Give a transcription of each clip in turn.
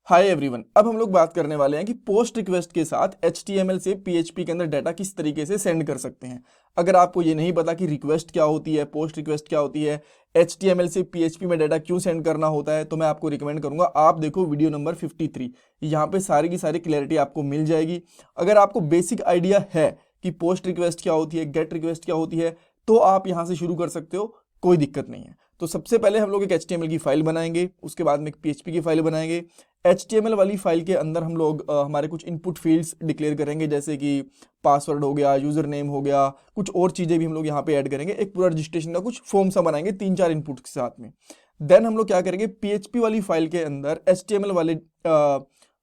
Hi everyone. अब हम लोग बात करने वाले हैं कि पोस्ट रिक्वेस्ट के साथ HTML से PHP के अंदर डाटा किस तरीके से सेंड कर सकते हैं। अगर आपको ये नहीं पता कि रिक्वेस्ट क्या होती है, पोस्ट रिक्वेस्ट क्या होती है, HTML से PHP में डाटा क्यों सेंड करना होता है, तो मैं आपको रिकमेंड करूंगा आप देखो वीडियो नंबर 53। यहाँ पे सारी की सारी क्लैरिटी आपको मिल जाएगी। अगर आपको बेसिक आइडिया है कि पोस्ट रिक्वेस्ट क्या होती है, गेट रिक्वेस्ट क्या होती है, तो आप यहाँ से शुरू कर सकते हो, कोई दिक्कत नहीं है। तो सबसे पहले हम लोग एक HTML की फाइल बनाएंगे, उसके बाद में एक PHP की फाइल बनाएंगे। HTML वाली फाइल के अंदर हम लोग हमारे कुछ इनपुट फील्ड्स डिक्लेयर करेंगे, जैसे कि पासवर्ड हो गया, यूजर नेम हो गया, कुछ और चीज़ें भी हम लोग यहाँ पे ऐड करेंगे। एक पूरा रजिस्ट्रेशन का कुछ फॉर्म सा बनाएंगे 3-4 इनपुट के साथ में। देन हम लोग क्या करेंगे, PHP वाली फाइल के अंदर HTML वाले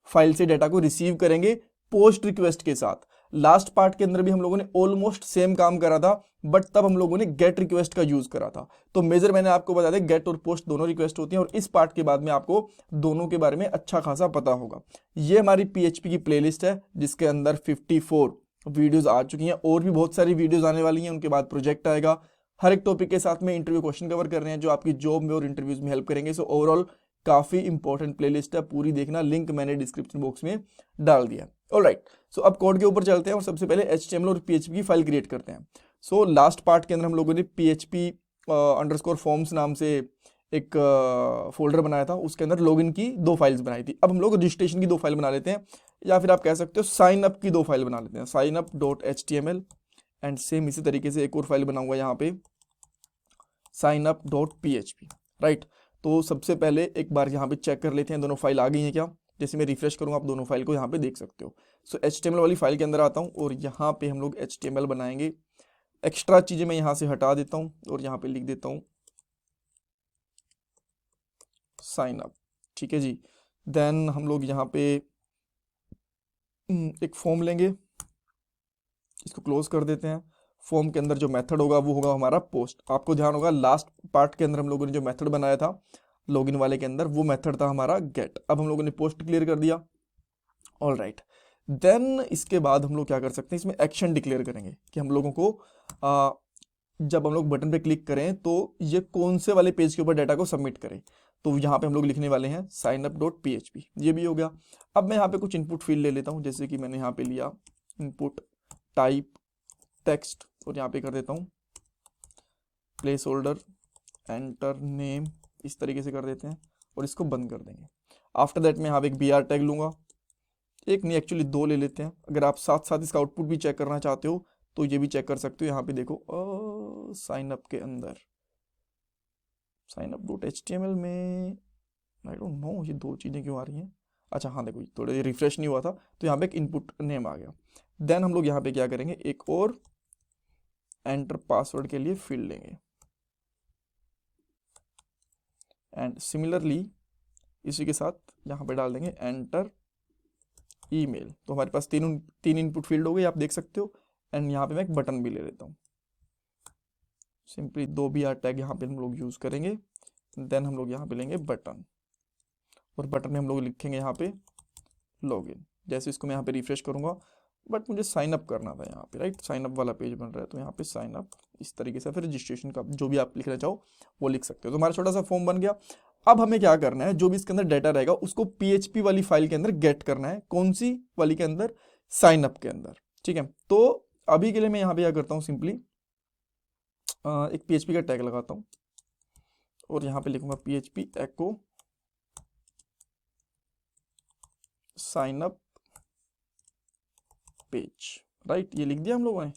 फाइल से डाटा को रिसीव करेंगे पोस्ट रिक्वेस्ट के साथ। लास्ट पार्ट के अंदर भी हम लोगों ने ऑलमोस्ट सेम काम करा था, बट तब हम लोगों ने गेट रिक्वेस्ट का यूज करा था। तो मेजर मैंने आपको बता दिया, गेट और पोस्ट दोनों रिक्वेस्ट होती हैं, और इस पार्ट के बाद में आपको दोनों के बारे में अच्छा खासा पता होगा। ये हमारी PHP की प्लेलिस्ट है जिसके अंदर 54 वीडियोस आ चुकी हैं, और भी बहुत सारी वीडियोस आने वाली हैं। उनके बाद प्रोजेक्ट आएगा। हर एक टॉपिक के साथ में इंटरव्यू क्वेश्चन कवर कर रहे हैं जो आपकी जॉब में और इंटरव्यूज में हेल्प करेंगे। सो ओवरऑल काफी इंपॉर्टेंट प्लेलिस्ट है, पूरी देखना, लिंक मैंने डिस्क्रिप्शन बॉक्स में डाल दिया है। ऑलराइट, सो अब कोड के ऊपर चलते हैं और सबसे पहले HTML और PHP की फाइल क्रिएट करते हैं। सो लास्ट पार्ट के अंदर हम लोगों ने PHP अंडरस्कोर फॉर्म्स नाम से एक फोल्डर बनाया था, उसके अंदर लॉगिन की 2 फाइल्स बनाई थी। अब हम लोग रजिस्ट्रेशन की 2 फाइल बना लेते हैं, या फिर आप कह सकते हो साइन अप की 2 फाइल बना लेते हैं, signup.html। एंड सेम इसी तरीके से एक और फाइल बनाऊंगा यहाँ पे, signup.php। राइट, तो सबसे पहले एक बार यहाँ पे चेक कर लेते हैं दोनों फाइल आ गई हैं क्या। जैसे मैं रिफ्रेश करूँगा आप दोनों फाइल को यहाँ पे देख सकते हो। सो HTML वाली फाइल के अंदर आता हूँ और यहाँ पे हम लोग HTML बनाएंगे। एक्स्ट्रा चीज़ें मैं यहाँ से हटा देता हूँ और यहाँ पे लिख देता हूँ साइन अप। ठीक है जी। देन हम लोग यहाँ पे एक फॉर्म लेंगे, इसको क्लोज कर देते हैं। फॉर्म के अंदर जो मेथड होगा वो होगा हमारा पोस्ट। आपको ध्यान होगा लास्ट पार्ट के अंदर हम लोगों ने जो मेथड बनाया था लॉगिन वाले के अंदर, वो मेथड था हमारा गेट। अब हम लोगों ने पोस्ट क्लियर कर दिया। ऑल राइट, देन इसके बाद हम लोग क्या कर सकते हैं, इसमें एक्शन डिक्लेयर करेंगे कि हम लोगों को जब हम लोग बटन पे क्लिक करें तो ये कौन से वाले पेज के ऊपर डाटा को सबमिट करें। तो यहाँ पे हम लोग लिखने वाले हैं signup.php। ये भी हो गया। अब मैं यहाँ पे कुछ इनपुट फील्ड ले लेता हूँ, जैसे कि मैंने यहाँ पे लिया इनपुट टाइप टेक्स्ट, और यहाँ पे कर देता हूँ प्लेस होल्डर एंटर नेम, इस तरीके से कर देते हैं और इसको बंद कर देंगे। आफ्टर दैट मैं यहाँ पे एक BR टैग लूंगा, एक नहीं एक्चुअली 2 ले लेते हैं। अगर आप साथ साथ इसका आउटपुट भी चेक करना चाहते हो तो ये भी चेक कर सकते हो। यहाँ पे देखो साइन अप के अंदर signup.html में आई डोंट नो ये 2 चीज़ें क्यों आ रही हैं। अच्छा हाँ, देखो थोड़ा रिफ्रेश नहीं हुआ था, तो यहाँ पे एक इनपुट नेम आ गया। देन हम लोग यहाँ पे क्या करेंगे, एक और एंटर पासवर्ड के लिए फील्ड लेंगे, एंड सिमिलरली इसी के साथ यहाँ पे डाल देंगे एंटर ईमेल। तो हमारे पास तीन इनपुट फील्ड हो गए, आप देख सकते हो। एंड यहाँ पे मैं एक बटन भी ले लेता हूँ, सिंपली 2 BR टैग यहाँ पे हम लोग यूज करेंगे। देन हम लोग यहाँ पे लेंगे बटन, और बटन में हम लोग लिखेंगे यहाँ पे लॉगिन। जैसे इसको मैं यहाँ पे रिफ्रेश करूंगा, बट मुझे साइन अप करना था यहाँ पे, राइट, साइन अप वाला पेज बन रहा है, तो यहाँ पे साइन अप इस तरीके से, फिर रजिस्ट्रेशन का जो भी आप लिखना चाहो वो लिख सकते हो। तो हमारा छोटा सा फॉर्म बन गया। अब हमें क्या करना है, जो भी इसके अंदर डाटा रहेगा उसको PHP वाली फाइल के अंदर गेट करना है। कौन सी वाली के अंदर, साइन अप के अंदर। ठीक है, तो अभी के लिए मैं यहाँ पे क्या करता हूँ, सिंपली एक PHP का टैग लगाता हूँ और यहाँ पे लिखूंगा PHP echo sign up page. Right, ये लिख दिया हम लोगों ने।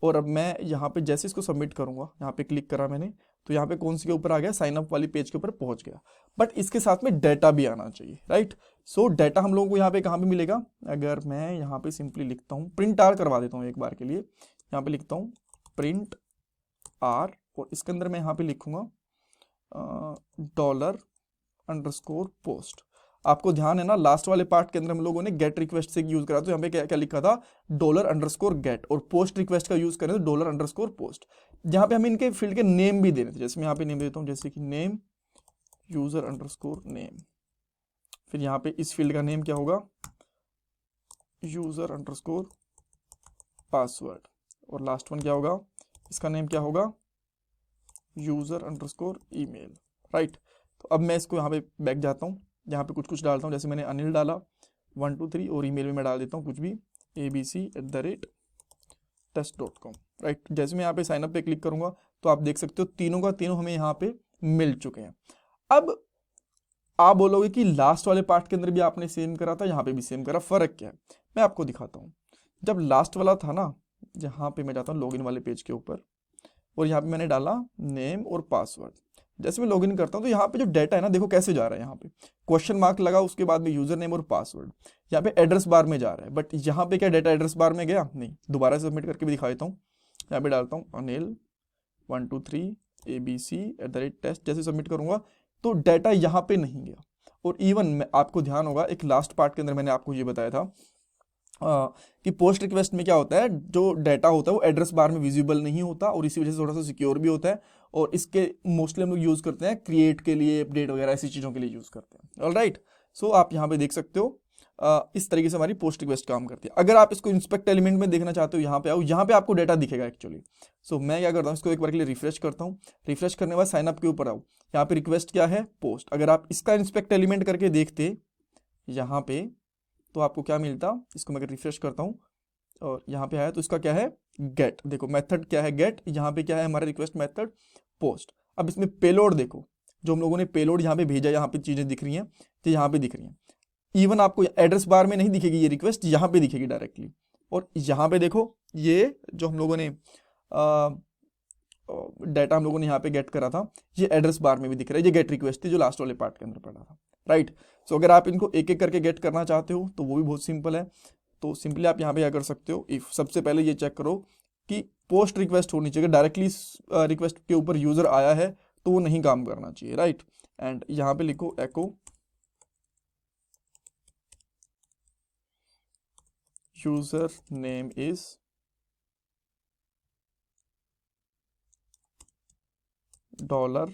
और अब मैं यहाँ पे जैसे इसको सबमिट करूंगा, यहाँ पे क्लिक करा मैंने, तो यहाँ पे कौन सी के ऊपर आ गया, साइन अप वाली पेज के ऊपर पहुंच गया। बट इसके साथ में डाटा भी आना चाहिए, राइट। सो डाटा हम लोगों को यहाँ पे कहाँ पे मिलेगा, अगर मैं यहाँ पे सिंपली लिखता हूँ, प्रिंट आर करवा देता हूँ एक बार के लिए। यहाँ पे लिखता हूँ प्रिंट आर, और इसके अंदर मैं यहाँ पे लिखूंगा $_पोस्ट। आपको ध्यान है ना, लास्ट वाले पार्ट के अंदर हम लोगों ने गेट रिक्वेस्ट से यूज करा, तो यहाँ पे क्या क्या लिखा था, $_गेट, और पोस्ट रिक्वेस्ट का यूज करें तो $_पोस्ट। यहाँ पे हमें इनके फील्ड के नेम भी देने थे, जैसे मैं यहाँ पे नेम देता हूँ, जैसे कि नेम यूजर_नेम। फिर यहाँ पे इस फील्ड का नेम क्या होगा, यूजर_पासवर्ड, और लास्ट वन क्या होगा, इसका नेम क्या होगा, यूजर_ईमेल। राइट, तो अब मैं इसको यहाँ पे बैक जाता हूँ, यहाँ पे कुछ कुछ डालता हूँ, जैसे मैंने अनिल डाला 1 2 3 और ईमेल में मैं डाल देता हूँ कुछ भी abc@test.com, राइट। जैसे मैं यहाँ पे साइनअप पे क्लिक करूंगा तो आप देख सकते हो तीनों का तीनों हमें यहाँ पे मिल चुके हैं। अब आप बोलोगे कि लास्ट वाले पार्ट के अंदर भी आपने सेम करा था, यहाँ पे भी सेम करा, फर्क क्या है? मैं आपको दिखाता हूँ। जब लास्ट वाला था ना, यहाँ पे मैं जाता हूँ लॉगिन वाले पेज के ऊपर और यहाँ पे मैंने डाला नेम और पासवर्ड। जैसे मैं लॉगिन करता हूँ तो यहाँ पे जो डाटा है ना, देखो कैसे जा रहा है। यहाँ पे क्वेश्चन मार्क लगा, उसके बाद में यूजर नेम और पासवर्ड, यहाँ पे एड्रेस बार में जा रहा है। बट यहाँ पे क्या डाटा एड्रेस बार में गया? नहीं। दोबारा सबमिट करके भी दिखा देता हूँ। यहाँ पे डालता हूँ अनिल 1 2 3 abc@test। जैसे सबमिट करूंगा तो डाटा यहाँ पे नहीं गया। और इवन आपको ध्यान होगा एक लास्ट पार्ट के अंदर मैंने आपको ये बताया था कि पोस्ट रिक्वेस्ट में क्या होता है, जो डाटा होता है वो एड्रेस बार में विजिबल नहीं होता और इसी वजह से थोड़ा सा सिक्योर भी होता है। और इसके मोस्टली हम लोग यूज़ करते हैं क्रिएट के लिए, अपडेट वगैरह ऐसी चीज़ों के लिए यूज़ करते हैं। ऑलराइट, सो आप यहाँ पे देख सकते हो इस तरीके से हमारी पोस्ट रिक्वेस्ट काम करती है। अगर आप इसको इंस्पेक्ट एलिमेंट में देखना चाहते हो, यहाँ पे आओ, यहाँ पे आपको डाटा दिखेगा एक्चुअली। सो मैं क्या करता हूँ, इसको एक बार के लिए रिफ्रेश करता हूँ। रिफ्रेश करने के बाद साइन अप के ऊपर आओ, यहाँ पे रिक्वेस्ट क्या है? पोस्ट। अगर आप इसका इंस्पेक्ट एलिमेंट करके देखते यहाँ पे तो आपको क्या मिलता? इसको मैं रिफ्रेश करता हूँ और यहाँ पे आया तो इसका क्या है? गेट। देखो मेथड क्या है? गेट। यहाँ पे क्या है हमारा रिक्वेस्ट मेथड? पोस्ट। अब इसमें पेलोड देखो, जो हम लोगों ने पेलोड यहाँ पे भेजा, यहाँ पे चीजें दिख रही हैं, तो यहाँ पे दिख रही हैं। इवन आपको एड्रेस बार में नहीं दिखेगी ये रिक्वेस्ट, यहाँ पे दिखेगी डायरेक्टली। और यहाँ पे देखो ये जो हम लोगों ने डाटा हम लोगों ने यहाँ पे गेट करा था, ये एड्रेस बार में भी दिख रहा है। ये गेट रिक्वेस्ट थी जो लास्ट वाले पार्ट के अंदर पड़ा था, राइट। सो अगर आप इनको एक एक करके गेट करना चाहते हो तो वो भी बहुत सिंपल है। तो सिंपली आप यहाँ पे क्या कर सकते हो, इफ सबसे पहले ये चेक करो कि पोस्ट रिक्वेस्ट होनी चाहिए। डायरेक्टली रिक्वेस्ट के ऊपर यूजर आया है तो वो नहीं काम करना चाहिए, राइट। एंड यहाँ पे लिखो एको यूजर नेम इज $,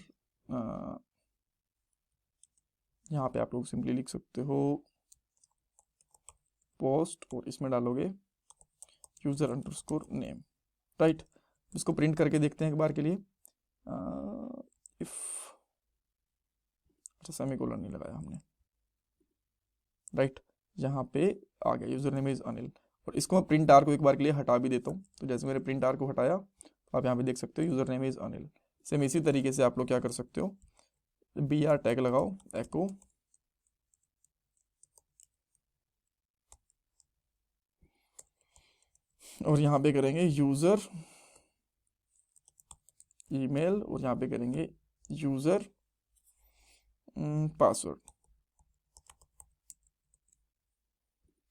यहाँ पे आप लोग सिंपली लिख सकते हो पोस्ट और इसमें डालोगे user_name, राइट। इसको प्रिंट करके देखते हैं एक बार के लिए। इफ अच्छा सेमीकोलन नहीं लगाया हमने, राइट। यहाँ पे आ गया यूजर नेम इज अनिल। और इसको मैं प्रिंट आर को एक बार के लिए हटा भी देता हूँ। तो जैसे मेरे प्रिंट आर को हटाया तो आप यहाँ पे देख सकते हो user name is Anil. Same इसी तरीके से आप लोग क्या कर सकते हो, BR टैग लगाओ एको और यहाँ पे करेंगे यूजर ईमेल और यहाँ पे करेंगे यूजर पासवर्ड।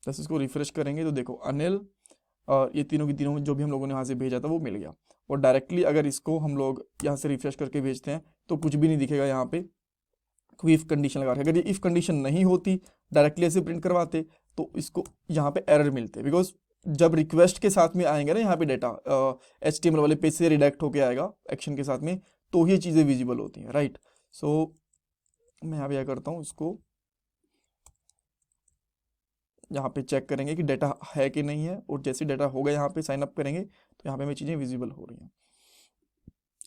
जैसे इसको रिफ्रेश करेंगे तो देखो अनिल और ये तीनों की तीनों जो भी हम लोगों ने यहाँ से भेजा था वो मिल गया। और डायरेक्टली अगर इसको हम लोग यहाँ से रिफ्रेश करके भेजते हैं तो कुछ भी नहीं दिखेगा यहाँ पे, कोई इफ कंडीशन लगा रहे। अगर ये इफ कंडीशन नहीं होती, डायरेक्टली ऐसे प्रिंट करवाते तो इसको यहाँ पे एरर मिलते, बिकॉज जब रिक्वेस्ट के साथ में आएंगे ना यहाँ पे डाटा HTML वाले पेज से रिडायरेक्ट होके आएगा एक्शन के साथ में, तो ये चीज़ें विजिबल होती हैं, राइट। सो मैं यहाँ पे क्या करता हूँ, इसको यहाँ पे चेक करेंगे कि डाटा है कि नहीं है। और जैसे डाटा होगा यहाँ पे साइन अप करेंगे तो यहाँ पे हमें चीज़ें विजिबल हो रही हैं।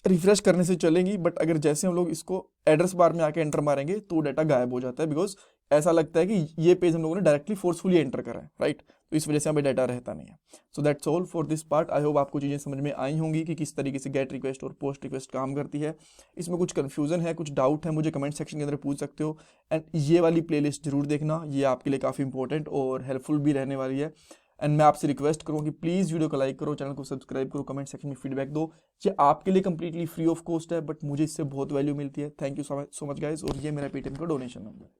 रिफ्रेश करने से चलेंगी, बट अगर जैसे हम लोग इसको एड्रेस बार में आके एंटर मारेंगे तो डाटा गायब हो जाता है, बिकॉज ऐसा लगता है कि ये पेज हम लोगों ने डायरेक्टली फोर्सफुली एंटर करा है, राइट। तो इस वजह से यहाँ पे डाटा रहता नहीं है। So that's all for this part. I hope आपको चीज़ें समझ में आई होंगी कि किस तरीके से गेट रिक्वेस्ट और पोस्ट रिक्वेस्ट काम करती है। इसमें कुछ कन्फ्यूजन है, कुछ डाउट है, मुझे कमेंट सेक्शन के अंदर पूछ सकते हो। एंड ये वाली प्लेलिस्ट जरूर देखना, ये आपके लिए काफ़ी इंपॉर्टेंट और हेल्पफुल भी रहने वाली है। एंड मैं आपसे रिक्वेस्ट करूँ कि प्लीज़ वीडियो को लाइक करो, चैनल को सब्सक्राइब करो, कमेंट सेक्शन में फीडबैक दो। ये आपके लिए कंप्लीटली फ्री ऑफ कॉस्ट है, बट मुझे इससे बहुत वैल्यू मिलती है। Thank you so much guys. और ये मेरा पेटीएम का डोनेशन नंबर है।